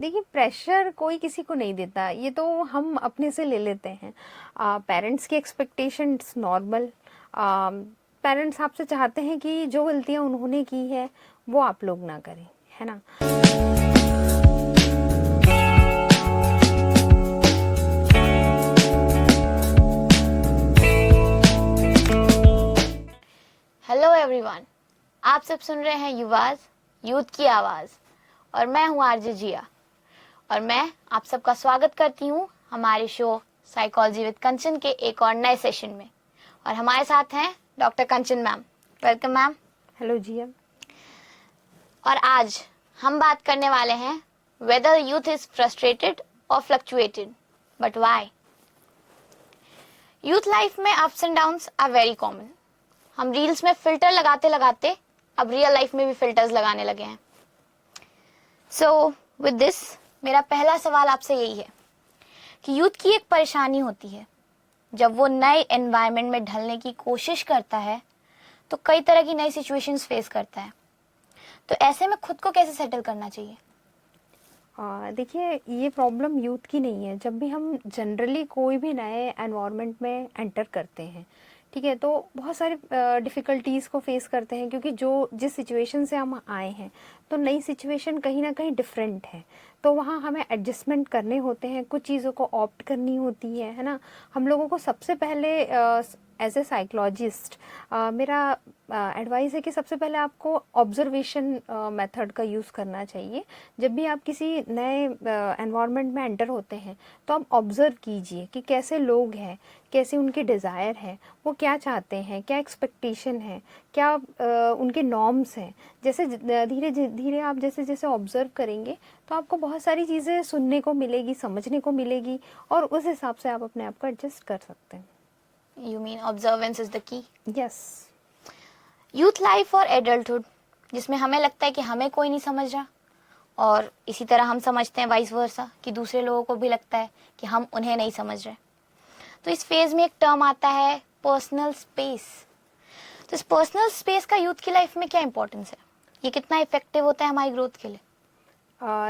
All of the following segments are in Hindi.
देखिए, प्रेशर कोई किसी को नहीं देता, ये तो हम अपने से ले लेते हैं। पेरेंट्स की एक्सपेक्टेशंस नॉर्मल। पेरेंट्स आपसे चाहते हैं कि जो गलतियां उन्होंने की है वो आप लोग ना करें, है ना। हेलो एवरीवन, आप सब सुन रहे हैं युवाज यूथ की आवाज़ और मैं हूं आरजे जिया और मैं आप सबका स्वागत करती हूं हमारे शो साइकोलॉजी विद कंचन के एक और नए सेशन में। और हमारे साथ हैं doctor Kanchan ma'am. Welcome ma'am. Hello जी। और आज हम बात करने वाले हैं वेदर यूथ इज फ्रस्ट्रेटेड और fluctuated, but why. Youth life में ups and downs are very common. हम रील्स में फिल्टर लगाते लगाते अब रियल लाइफ में भी फिल्टर्स लगाने लगे हैं। सो विद दिस मेरा पहला सवाल आपसे यही है कि यूथ की एक परेशानी होती है, जब वो नए एनवायरनमेंट में ढलने की कोशिश करता है तो कई तरह की नई सिचुएशंस फेस करता है। तो ऐसे में खुद को कैसे सेटल करना चाहिए? देखिए, ये प्रॉब्लम यूथ की नहीं है। जब भी हम जनरली कोई भी नए एनवायरनमेंट में एंटर करते हैं, ठीक है, तो बहुत सारे डिफ़िकल्टीज़ को फेस करते हैं, क्योंकि जो जिस सिचुएशन से हम आए हैं तो नई सिचुएशन कहीं ना कहीं डिफरेंट है। तो वहाँ हमें एडजस्टमेंट करने होते हैं, कुछ चीज़ों को ऑप्ट करनी होती है ना। हम लोगों को सबसे पहले एज ए साइकोलॉजिस्ट मेरा एडवाइस है कि सबसे पहले आपको ऑब्जर्वेशन मेथड का यूज़ करना चाहिए। जब भी आप किसी नए एनवायरनमेंट में एंटर होते हैं तो आप ऑब्ज़र्व कीजिए कि कैसे लोग हैं, कैसे उनके डिज़ायर है, वो क्या चाहते हैं, क्या एक्सपेक्टेशन है, क्या उनके नॉर्म्स हैं। जैसे धीरे धीरे आप जैसे जैसे ऑब्ज़र्व करेंगे तो आपको बहुत सारी चीज़ें सुनने को मिलेगी, समझने को मिलेगी, और उस हिसाब से आप अपने आप को एडजस्ट कर सकते हैं। You mean observance is the key. Yes. Youth life और एडल्टहुड, जिसमें हमें लगता है कि हमें कोई नहीं समझ रहा, और इसी तरह हम समझते हैं वाइस वर्सा कि दूसरे लोगों को भी लगता है कि हम उन्हें नहीं समझ रहे। तो इस फेज में एक टर्म आता है पर्सनल स्पेस। तो इस पर्सनल स्पेस का यूथ की लाइफ में क्या इंपॉर्टेंस है? ये कितना इफेक्टिव होता है हमारी ग्रोथ के लिए?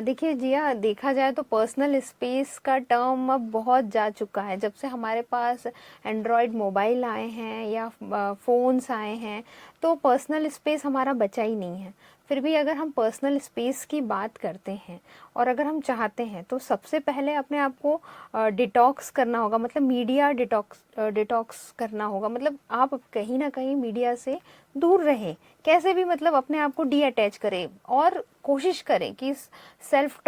देखिए जिया, देखा जाए तो पर्सनल स्पेस का टर्म अब बहुत जा चुका है। जब से हमारे पास एंड्रॉयड मोबाइल आए हैं या फ़ोन्स आए हैं, तो पर्सनल स्पेस हमारा बचा ही नहीं है। फिर भी अगर हम पर्सनल स्पेस की बात करते हैं और अगर हम चाहते हैं तो सबसे पहले अपने आप को डिटॉक्स करना होगा, मतलब मीडिया डिटॉक्स करना होगा। मतलब आप कहीं ना कहीं मीडिया से दूर रहें, कैसे भी, मतलब अपने आप को डी अटैच करें और कोशिश करें कि सेल्फ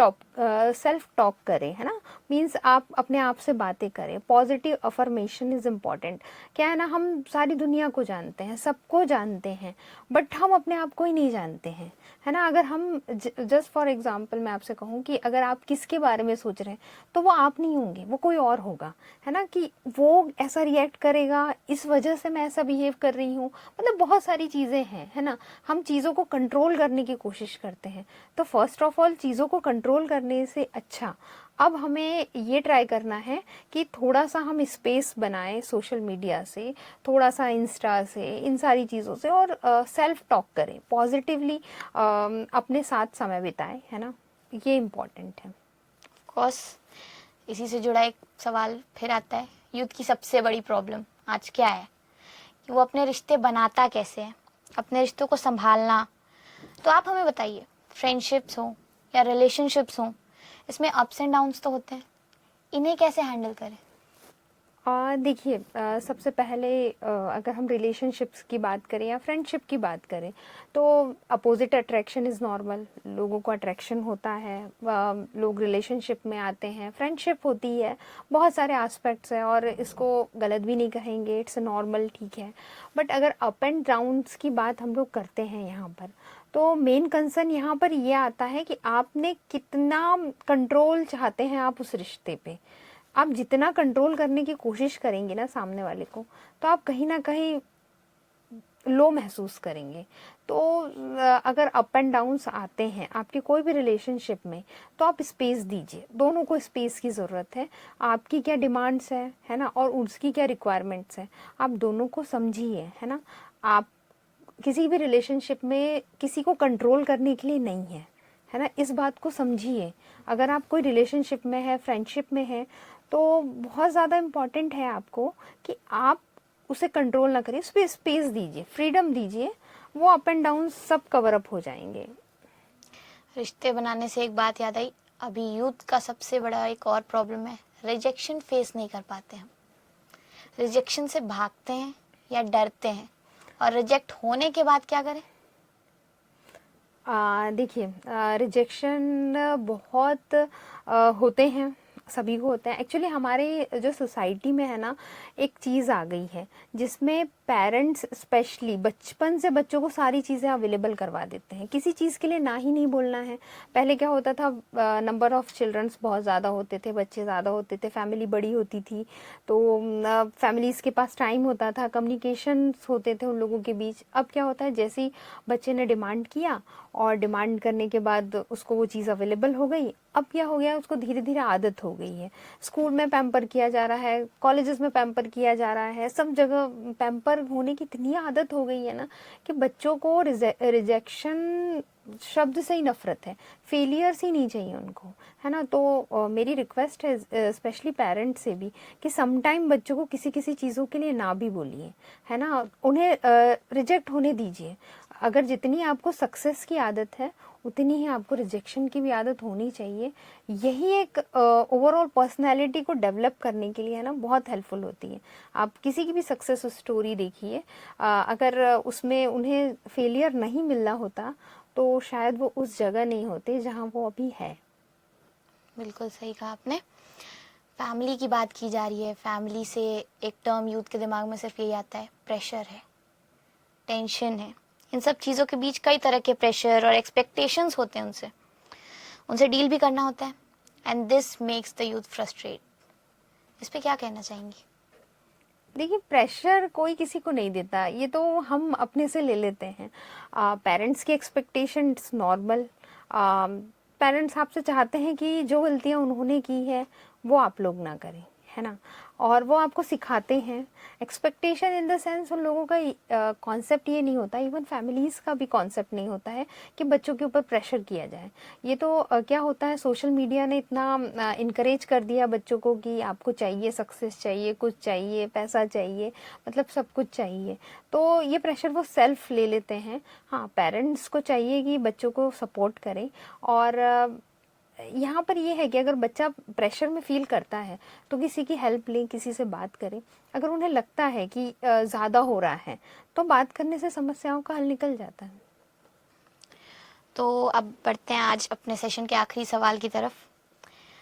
टॉक करें, है ना। मीन्स आप अपने आप से बातें करें। Positive affirmation is important. क्या है ना, हम सारी दुनिया को जानते हैं, सबको जानते हैं, बट हम अपने आप को ही नहीं जानते हैं, है ना। अगर हम जस्ट फॉर एग्जांपल मैं आपसे कहूँ कि अगर आप किसके बारे में सोच रहे हैं तो वो आप नहीं होंगे, वो कोई और होगा, है ना। कि वो ऐसा रिएक्ट करेगा, इस वजह से मैं ऐसा बिहेव कर रही हूँ। मतलब बहुत सारी चीज़ें हैं, है ना। हम चीज़ों को कंट्रोल करने की कोशिश करते हैं। तो फर्स्ट ऑफ ऑल, चीज़ों को कंट्रोल करने से अच्छा अब हमें ये ट्राई करना है कि थोड़ा सा हम स्पेस बनाएं सोशल मीडिया से, थोड़ा सा इंस्टा से, इन सारी चीज़ों से, और सेल्फ टॉक करें पॉजिटिवली, अपने साथ समय बिताएं, है ना। ये इम्पॉर्टेंट है। कोर्स इसी से जुड़ा एक सवाल फिर आता है, यूथ की सबसे बड़ी प्रॉब्लम आज क्या है कि वो अपने रिश्ते बनाता कैसे है, अपने रिश्तों को संभालना। तो आप हमें बताइए, फ्रेंडशिप्स हो या रिलेशनशिप्स हो, इसमें अप्स एंड डाउन्स तो होते हैं, इन्हें कैसे हैंडल करें? देखिए, सबसे पहले अगर हम रिलेशनशिप्स की बात करें या फ्रेंडशिप की बात करें तो अपोजिट अट्रैक्शन इज़ नॉर्मल। लोगों को अट्रैक्शन होता है, लोग रिलेशनशिप में आते हैं, फ्रेंडशिप होती है, बहुत सारे एस्पेक्ट्स हैं और इसको गलत भी नहीं कहेंगे, इट्स नॉर्मल, ठीक है। बट अगर अप एंड डाउन्स की बात हम लोग करते हैं यहाँ पर, तो मेन कंसर्न यहाँ पर ये आता है कि आपने कितना कंट्रोल चाहते हैं आप उस रिश्ते पे। आप जितना कंट्रोल करने की कोशिश करेंगे ना सामने वाले को, तो आप कहीं ना कहीं लो महसूस करेंगे। तो अगर अप एंड डाउन्स आते हैं आपके कोई भी रिलेशनशिप में, तो आप स्पेस दीजिए। दोनों को स्पेस की ज़रूरत है। आपकी क्या डिमांड्स है ना, और उसकी क्या रिक्वायरमेंट्स हैं, आप दोनों को समझिए, है ना। आप किसी भी रिलेशनशिप में किसी को कंट्रोल करने के लिए नहीं है ना, इस बात को समझिए। अगर आप कोई रिलेशनशिप में है, फ्रेंडशिप में है, तो बहुत ज़्यादा इम्पॉर्टेंट है आपको कि आप उसे कंट्रोल ना करिए, उस पर स्पेस दीजिए, फ्रीडम दीजिए, वो अप एंड डाउन सब कवर अप हो जाएंगे। रिश्ते बनाने से एक बात याद आई, अभी यूथ का सबसे बड़ा एक और प्रॉब्लम है, रिजेक्शन फेस नहीं कर पाते हम। रिजेक्शन से भागते हैं या डरते हैं, और रिजेक्ट होने के बाद क्या करें? देखिए, रिजेक्शन बहुत होते हैं, सभी को होता है। एक्चुअली हमारे जो सोसाइटी में है ना, एक चीज़ आ गई है जिसमें पेरेंट्स स्पेशली बचपन से बच्चों को सारी चीज़ें अवेलेबल करवा देते हैं, किसी चीज़ के लिए ना ही नहीं बोलना है। पहले क्या होता था, नंबर ऑफ़ चिल्ड्रंस बहुत ज़्यादा होते थे, बच्चे ज़्यादा होते थे, फैमिली बड़ी होती थी, तो फैमिलीज़ के पास टाइम होता था, कम्युनिकेशंस होते थे उन लोगों के बीच। अब क्या होता है, जैसे ही बच्चे ने डिमांड किया और डिमांड करने के बाद उसको वो चीज़ अवेलेबल हो गई, अब क्या हो गया, उसको धीरे धीरे आदत हो गई है। स्कूल में पैम्पर किया जा रहा है, कॉलेजेस में पैम्पर किया जा रहा है, सब जगह पैम्पर होने की इतनी आदत हो गई है ना कि बच्चों को रिजेक्शन शब्द से ही नफरत है, फेलियर्स ही नहीं चाहिए उनको, है ना। तो मेरी रिक्वेस्ट है स्पेशली पेरेंट्स से भी कि सम टाइम बच्चों को किसी किसी चीज़ों के लिए ना भी बोलिए, है ना, उन्हें रिजेक्ट होने दीजिए। अगर जितनी आपको सक्सेस की आदत है, उतनी ही आपको रिजेक्शन की भी आदत होनी चाहिए। यही एक ओवरऑल पर्सनैलिटी को डेवलप करने के लिए है ना, बहुत हेल्पफुल होती है। आप किसी की भी सक्सेस स्टोरी देखिए, अगर उसमें उन्हें फेलियर नहीं मिलना होता तो शायद वो उस जगह नहीं होते जहाँ वो अभी है। बिल्कुल सही कहा आपने। फैमिली की बात की जा रही है, फैमिली से एक टर्म यूथ के दिमाग में सिर्फ यही आता है, प्रेशर है, टेंशन है। इन सब चीज़ों के बीच कई तरह के प्रेशर और एक्सपेक्टेशंस होते हैं, उनसे डील भी करना होता है, and this makes the youth frustrate. इस पे क्या कहना चाहेंगी? देखिए, प्रेशर कोई किसी को नहीं देता, ये तो हम अपने से ले लेते हैं। पेरेंट्स की एक्सपेक्टेशंस नॉर्मल, पेरेंट्स आपसे चाहते हैं कि जो गलतियां उन्होंने की है वो आप लोग ना करें, है ना, और वो आपको सिखाते हैं। एक्सपेक्टेशन इन द सेंस उन लोगों का कॉन्सेप्ट ये नहीं होता, इवन फैमिलीज़ का भी कॉन्सेप्ट नहीं होता है कि बच्चों के ऊपर प्रेशर किया जाए। ये तो क्या होता है, सोशल मीडिया ने इतना इनकरेज कर दिया बच्चों को कि आपको चाहिए, सक्सेस चाहिए, कुछ चाहिए, पैसा चाहिए, मतलब सब कुछ चाहिए, तो ये प्रेशर वो सेल्फ ले लेते हैं। हाँ, पेरेंट्स को चाहिए कि बच्चों को सपोर्ट करें, और यहाँ पर ये है कि अगर बच्चा प्रेशर में फील करता है तो किसी की हेल्प लें, किसी से बात करें। अगर उन्हें लगता है कि ज़्यादा हो रहा है तो बात करने से समस्याओं का हल निकल जाता है। तो अब बढ़ते हैं आज अपने सेशन के आखिरी सवाल की तरफ।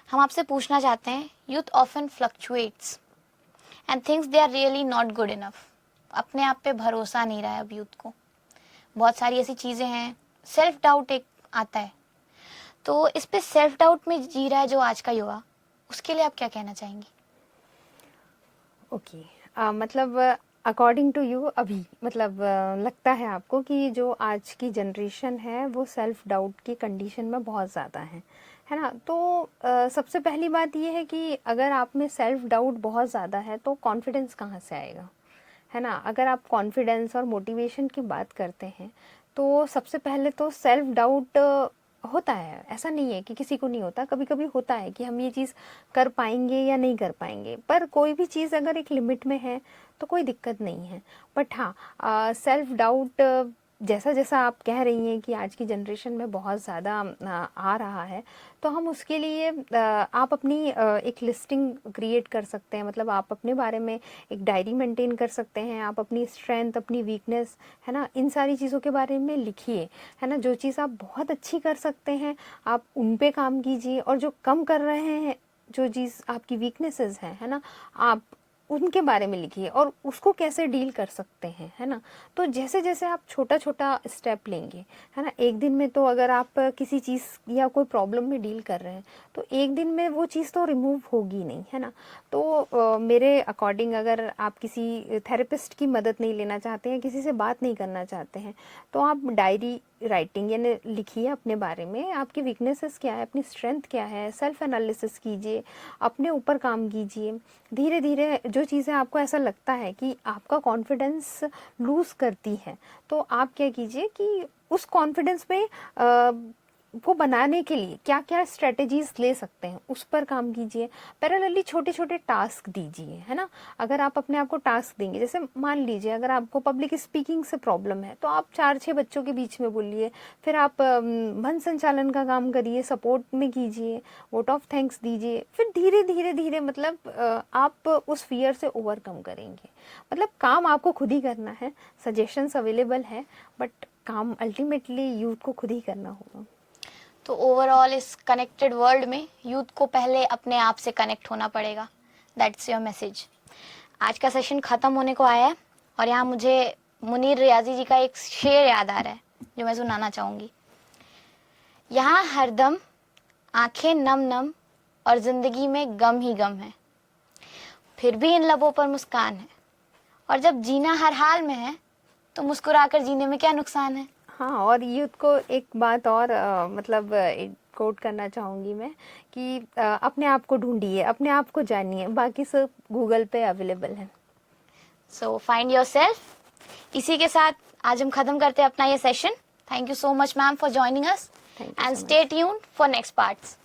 हम आपसे पूछना चाहते हैं, youth often fluctuates and thinks they are really not good enough. अपने आप पे भरोसा नहीं रहा है अब यूथ को, बहुत सारी ऐसी चीज़ें हैं, सेल्फ डाउट एक आता है। तो इस पे सेल्फ डाउट में जी रहा है जो आज का युवा, उसके लिए आप क्या कहना चाहेंगी? ओके, मतलब अकॉर्डिंग टू यू अभी मतलब लगता है आपको कि जो आज की जनरेशन है वो सेल्फ डाउट की कंडीशन में बहुत ज़्यादा है ना। तो सबसे पहली बात ये है कि अगर आप में सेल्फ डाउट बहुत ज़्यादा है तो कॉन्फिडेंस कहाँ से आएगा, है ना। अगर आप कॉन्फिडेंस और मोटिवेशन की बात करते हैं तो सबसे पहले तो सेल्फ डाउट होता है, ऐसा नहीं है कि किसी को नहीं होता, कभी कभी होता है कि हम ये चीज़ कर पाएंगे या नहीं कर पाएंगे, पर कोई भी चीज़ अगर एक लिमिट में है तो कोई दिक्कत नहीं है। बट हाँ, सेल्फ डाउट जैसा जैसा आप कह रही हैं कि आज की जनरेशन में बहुत ज़्यादा आ रहा है, तो हम उसके लिए आप अपनी एक लिस्टिंग क्रिएट कर सकते हैं। मतलब आप अपने बारे में एक डायरी मेंटेन कर सकते हैं, आप अपनी स्ट्रेंथ, अपनी वीकनेस, है ना, इन सारी चीज़ों के बारे में लिखिए, है ना। जो चीज़ आप बहुत अच्छी कर सकते हैं आप उन पे काम कीजिए, और जो कम कर रहे हैं, जो चीज़ आपकी वीकनेसेस हैं, है ना, आप उनके बारे में लिखिए और उसको कैसे डील कर सकते हैं, है ना। तो जैसे जैसे आप छोटा छोटा स्टेप लेंगे, है ना, एक दिन में तो अगर आप किसी चीज़ या कोई प्रॉब्लम में डील कर रहे हैं तो एक दिन में वो चीज़ तो रिमूव होगी नहीं, है ना। तो मेरे अकॉर्डिंग अगर आप किसी थेरेपिस्ट की मदद नहीं लेना चाहते हैं, किसी से बात नहीं करना चाहते हैं, तो आप डायरी राइटिंग यानी लिखिए अपने बारे में, आपकी वीकनेसेस क्या है, अपनी स्ट्रेंथ क्या है, सेल्फ एनालिसिस कीजिए, अपने ऊपर काम कीजिए। धीरे धीरे जो चीज़ें आपको ऐसा लगता है कि आपका कॉन्फिडेंस लूज़ करती हैं, तो आप क्या कीजिए कि उस कॉन्फिडेंस में वो बनाने के लिए क्या क्या स्ट्रेटेजीज ले सकते हैं उस पर काम कीजिए। पैरेलली छोटे छोटे टास्क दीजिए, है ना। अगर आप अपने आप को टास्क देंगे, जैसे मान लीजिए अगर आपको पब्लिक स्पीकिंग से प्रॉब्लम है तो आप 4-6 बच्चों के बीच में बोलिए, फिर आप मन संचालन का काम करिए, सपोर्ट में कीजिए, वोट ऑफ थैंक्स दीजिए, फिर धीरे धीरे धीरे मतलब आप उस फियर से ओवरकम करेंगे। मतलब काम आपको खुद ही करना है, सजेशंस अवेलेबल है, बट काम अल्टीमेटली यूथ को खुद ही करना होगा। तो ओवरऑल इस कनेक्टेड वर्ल्ड में यूथ को पहले अपने आप से कनेक्ट होना पड़ेगा। That's your message. आज का सेशन ख़त्म होने को आया है और यहाँ मुझे मुनीर रियाजी जी का एक शेर याद आ रहा है जो मैं सुनाना चाहूँगी। यहाँ हरदम आंखें नम नम और ज़िंदगी में गम ही गम है, फिर भी इन लबों पर मुस्कान है, और जब जीना हर हाल में है तो मुस्कुराकर जीने में क्या नुकसान है। हाँ, और यूथ को एक बात और मतलब एक कोट करना चाहूँगी मैं कि अपने आप को ढूंढिए, अपने आप को जानिए, बाकी सब गूगल पे अवेलेबल है। So find yourself. इसी के साथ आज हम खत्म करते हैं अपना ये session. Thank you so much ma'am for joining us Thank you and so much. Stay tuned for next parts.